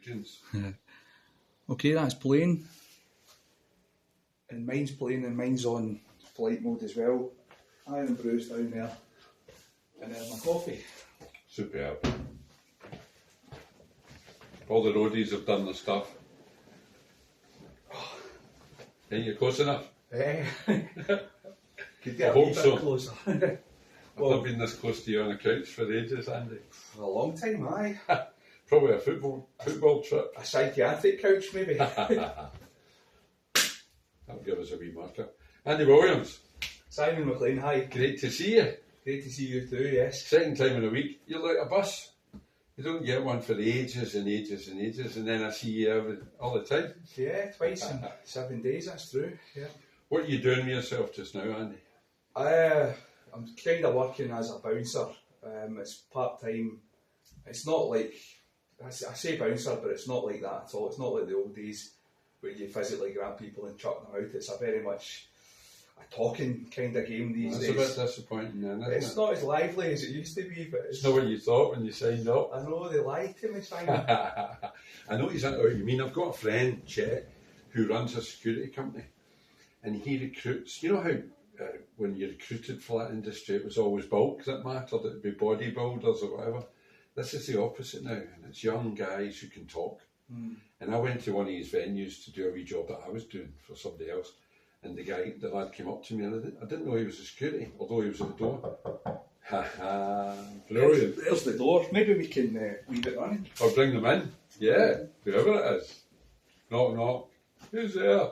questions. Okay, that's playing. And mine's playing and mine's on flight mode as well. Iron Brew's down there. And there's my coffee. Superb. All the roadies have done the stuff. Ain't you close enough? Could get I a hope wee bit so. closer. I've not been this close to you on a couch for ages, Andy. For a long time, aye. Probably a football trip. A psychiatric couch, maybe. That'll give us a wee marker. Andy Williams, Simon McLean, hi. great to see you. Great to see you too, yes. Second time in a week. You're like a bus. You don't get one for ages and ages and ages, and then I see you all the time. Yeah, twice in 7 days, that's true. Yeah. What are you doing with yourself just now, Andy? I'm kind of working as a bouncer. It's part-time. It's not like, I say bouncer, but it's not like that at all. It's not like the old days where you physically grab people and chuck them out. It's a very much a talking kind of game these days. It's a bit disappointing then, isn't it? It's not as lively as it used to be, but It's not what you thought when you signed up. I know, they lied to me, Simon. I know exactly what you mean. I've got a friend, Chet, who runs a security company, and he recruits. You know how when you recruited for that industry, it was always bulk that mattered. It'd be bodybuilders or whatever. This is the opposite now, and it's young guys who can talk. And I went to one of his venues to do a wee job that I was doing for somebody else. And the lad came up to me, and I didn't know he was a security, although he was at the door. Ha ha, brilliant. There's the door. Maybe we can leave it running. Or bring them in. Yeah, whoever it is. Knock, knock. Who's there?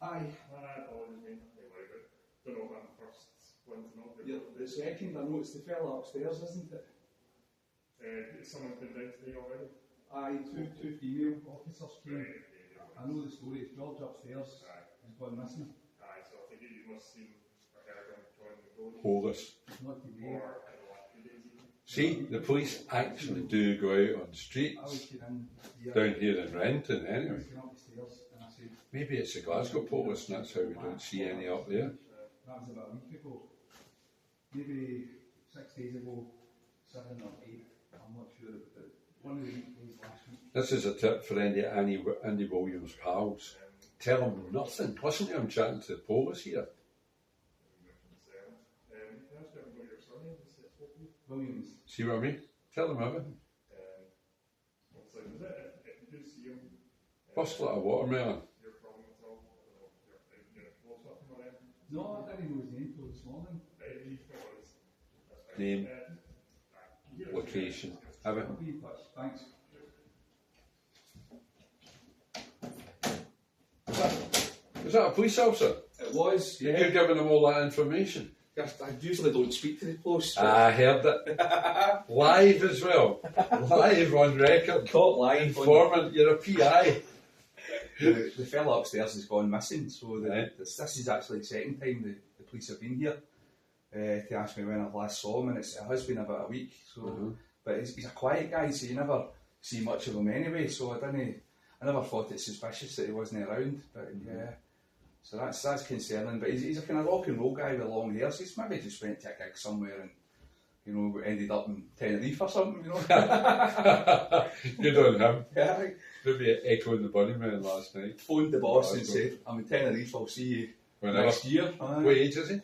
Aye. The second, I know it's the fella upstairs, isn't it? Someone's been down today already. Aye, two female officers came. I know the story. It's George upstairs. He's gone missing. Aye, so I think you must see a guy going to join the boat. Hold us. Not today. Or in the last 2 days even. See, the police actually do go out on the I streets was getting in down here in Renton I anyway. was getting up the stairs and I said, Maybe it's the Glasgow police and that's how we don't see any up there. that was about a week ago. Maybe 6 days ago, 7 or 8. I'm not sure, but one of the weekdays last week. This is a tip for Andy Williams' pals. Tell him nothing. Listen to him chatting to the police here. Williams. See what I mean? Tell him everything. First like a watermelon. No, I didn't know his name till this morning. Name, location, everything. I'll be in touch. Thanks. Was that a police officer? It was, yeah. You're giving them all that information. I usually don't speak to the post. I heard it. Live as well. Live on record. Caught live. Informant, you're a PI. The fella upstairs has gone missing, so Right. this is actually the second time the police have been here to ask me when I last saw him, and it has been about a week. So, but he's a quiet guy, so you never see much of him anyway. So I never thought it suspicious that he wasn't around. But yeah, so that's concerning. But he's a kind of rock and roll guy with long hair. So he's maybe just went to a gig somewhere and ended up in Tenerife or something. Good on him. Yeah. Maybe echoing the Bunnyman last night. Phoned the boss and said, "I'm in Tenerife. I'll see you next year." What age is he?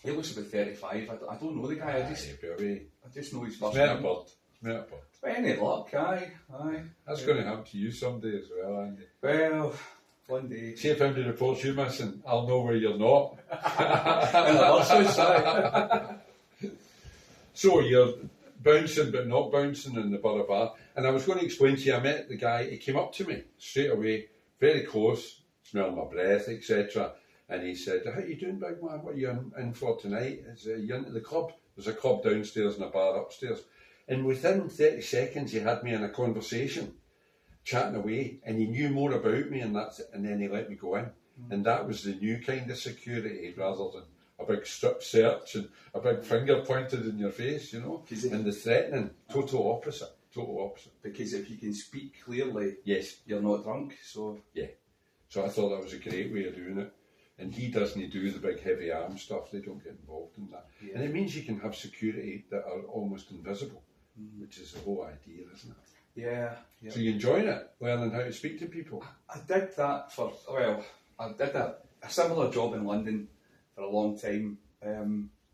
He looks about 35. I don't know the guy. I just know his first Met a name. bird. Met a bird. But any luck, aye. That's going to happen to you someday as well, Andy. Well, one day. See if anybody reports you missing, I'll know where you're not. In the horses, aye. So you're bouncing but not bouncing in the Borough Bar. And I was going to explain to you, I met the guy, he came up to me straight away, very close, smelling my breath, etc. And he said, "How you doing, big man? What are you in for tonight? You into the club?" There's a club downstairs and a bar upstairs. And within 30 seconds he had me in a conversation, chatting away, and he knew more about me and then he let me go in. And that was the new kind of security rather than a big strip search and a big finger pointed in your face, and the threatening, total opposite. Because if you can speak clearly, yes, you're not drunk. So yeah. So I thought that was a great way of doing it. and he doesn't do the big heavy arm stuff. They don't get involved in that. Yeah. And it means you can have security that are almost invisible, which is the whole idea, isn't it? Yeah. So you enjoying it, learning how to speak to people? I did that I did a similar job in London for a long time,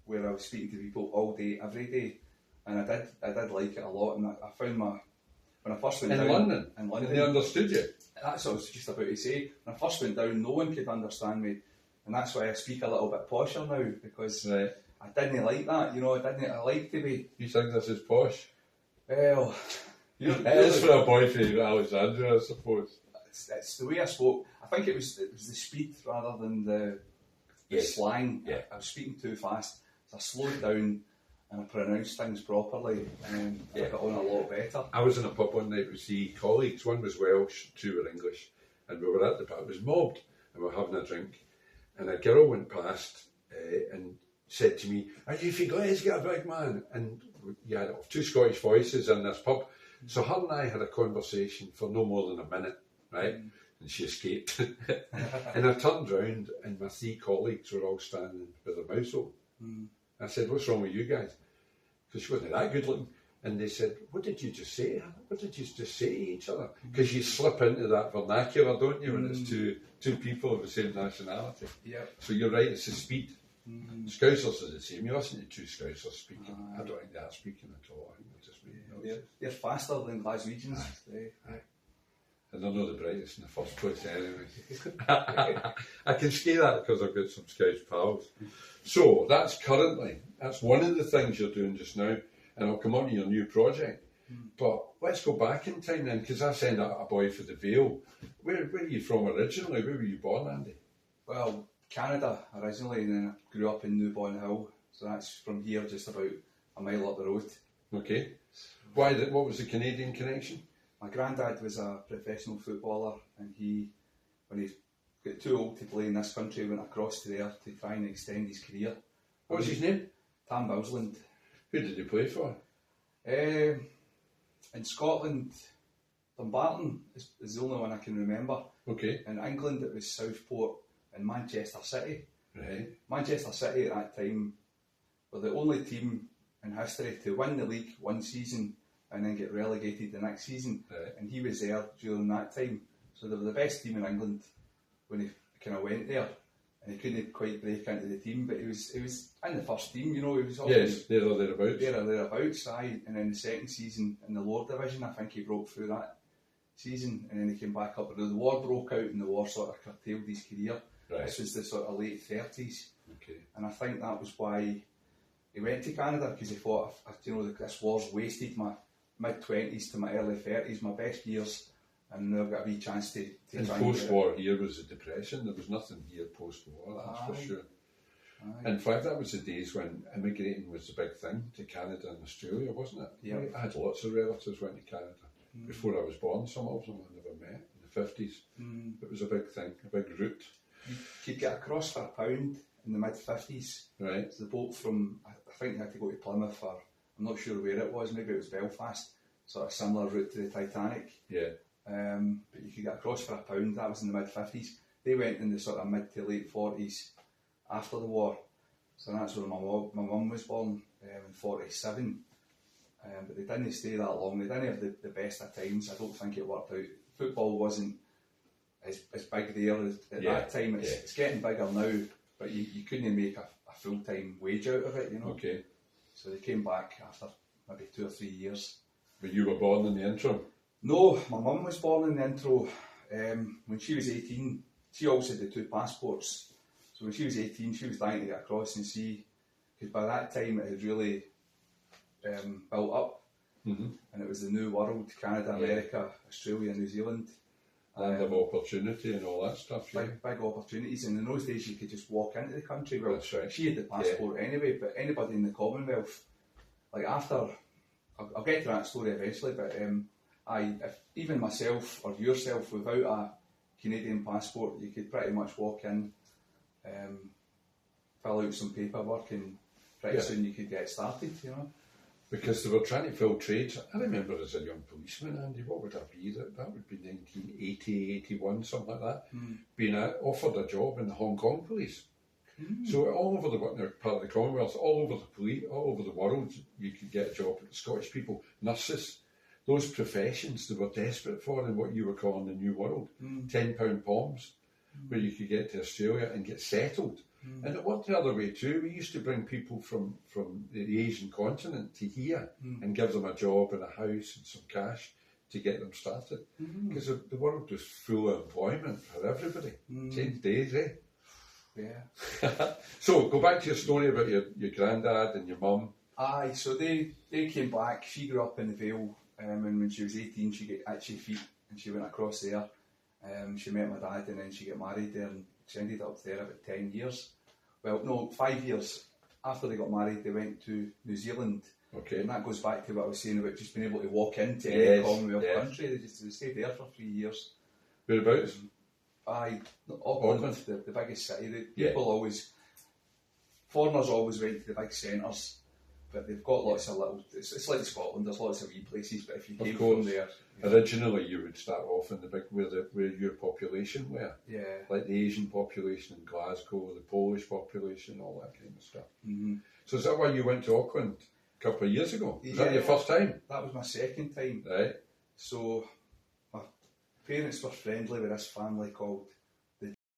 where I was speaking to people all day, every day, and I did like it a lot, and I found when I first went In down London? in London, And they understood you? that's what I was just about to say. When I first went down, no one could understand me, and that's why I speak a little bit posher now, because Right. I didn't like that, I like to be, You think this is posh? well, It is for a boy from Alexandria, I suppose. it's the way I spoke. I think it was the speed rather than the Yes. slang. Yeah. I was speaking too fast, so I slowed down and I pronounced things properly, and I got on a lot better. I was in a pub one night with 3 colleagues. One was Welsh, 2 were English, and we were at the pub. It was mobbed, and we were having a drink. And a girl went past and said to me, "Are you forgot he's got a big man?" And you had 2 Scottish voices in this pub. So her and I had a conversation for no more than a minute, right? And she escaped. And I turned round, and my 3 colleagues were all standing with their mouths open. I said, "What's wrong with you guys?" Because she wasn't that good looking. And they said, "What did you just say? What did you just say to each other?" Because you slip into that vernacular, don't you, when it's two people of the same nationality. Yeah. So you're right, it's the speed. Scousers are the same. You listen to 2 Scousers speaking. I don't think they're speaking at all. I think they're just making noises. They're faster than Glaswegians. And they're not the brightest in the first place anyway. I can say that because I've got some Scouse pals. So that's one of the things you're doing just now, and I'll come on to your new project. But let's go back in time then, because I sent out a boy for the Vale. Where are you from originally? Where were you born, Andy? Well, Canada originally, and then I grew up in Newborn Hill, so that's from here, just about a mile up the road. Okay. What was the Canadian connection? My granddad was a professional footballer, and when he got too old to play in this country, went across to there to try and extend his career. What was his name? Tam Bowsland. Who did he play for? In Scotland, Dumbarton is the only one I can remember. Okay. In England, it was Southport and Manchester City. Right. Manchester City at that time were the only team in history to win the league one season and then get relegated the next season. Right. And he was there during that time. So they were the best team in England when he kind of went there. And he couldn't quite break into the team, but he was in the first team, He was Yes, there or thereabouts. There or thereabouts, aye. And then the second season in the lower division, I think he broke through that season, and then he came back up. The war broke out, and the war sort of curtailed his career. Right. This was the sort of late 30s. Okay. And I think that was why he went to Canada, because he thought, this war's wasted my mid-20s to my early 30s, my best years, and now I've got a wee chance to And try and get it. post-war here was the depression. There was nothing here post-war, that's for sure. Aye. In fact, that was the days when immigrating was the big thing to Canada and Australia, wasn't it? Yeah. I had lots of relatives went to Canada before I was born. Some of them I never met in the 50s. It was a big thing, a big route. You could get across for £1 in the mid-50s. Right. So the boat from, I think you had to go to Plymouth for, I'm not sure where it was, maybe it was Belfast, sort of similar route to the Titanic. Yeah. But you could get across for £1, that was in the mid-50s. They went in the sort of mid to late 40s after the war. So that's where my mum was born in 47. But they didn't stay that long, they didn't have the best of times. I don't think it worked out. Football wasn't as big there at that time. It's getting bigger now, but you couldn't make a full-time wage out of it, Okay. So they came back after maybe 2 or 3 years. But you were born in the interim? No, my mum was born in the intro. When she was 18, she also had the 2 passports. So when she was 18, she was dying to get across and see, because by that time it had really built up, and it was the new world: Canada, America, Australia, New Zealand. Land of opportunity and all that stuff. Yeah. Big opportunities, and in those days you could just walk into the country. Well, That's right. she had the passport anyway, but anybody in the Commonwealth, like after, I'll get to that story eventually, but if even myself or yourself without a Canadian passport, you could pretty much walk in, fill out some paperwork, and pretty soon you could get started, because they were trying to fill trades. I remember as a young policeman, Andy, what would I be? That would be 1980, 81, something like that, being offered a job in the Hong Kong police. So all over the part of the Commonwealth, all over the police, all over the world, you could get a job. Scottish people, nurses, those professions they were desperate for in what you were calling the New World, £10 poms, where you could get to Australia and get settled. And it worked the other way too. We used to bring people from the Asian continent to here and give them a job and a house and some cash to get them started. Because the world was full of employment for everybody. Change days, eh? Yeah. So, go back to your story about your granddad and your mum. Aye, so they came back. She grew up in the Vale, and when she was 18, she got itchy feet, and she went across there. She met my dad, and then she got married there, and she ended up there about 10 years. Well, no, 5 years. After they got married, they went to New Zealand. Okay. And that goes back to what I was saying about just being able to walk into any Commonwealth yes. country. They stayed there for 3 years. Whereabouts? Aye, Auckland, Auckland. the biggest city. People always, foreigners always went to the big centres, but they've got lots of little, it's like Scotland, there's lots of wee places, but if you came from there... Originally, you would start off in the big, where your population were. Yeah. Like the Asian population in Glasgow, the Polish population, all that kind of stuff. So is that why you went to Auckland a couple of years ago? Was that your first time? That was my second time. Right. So, my parents were friendly with this family called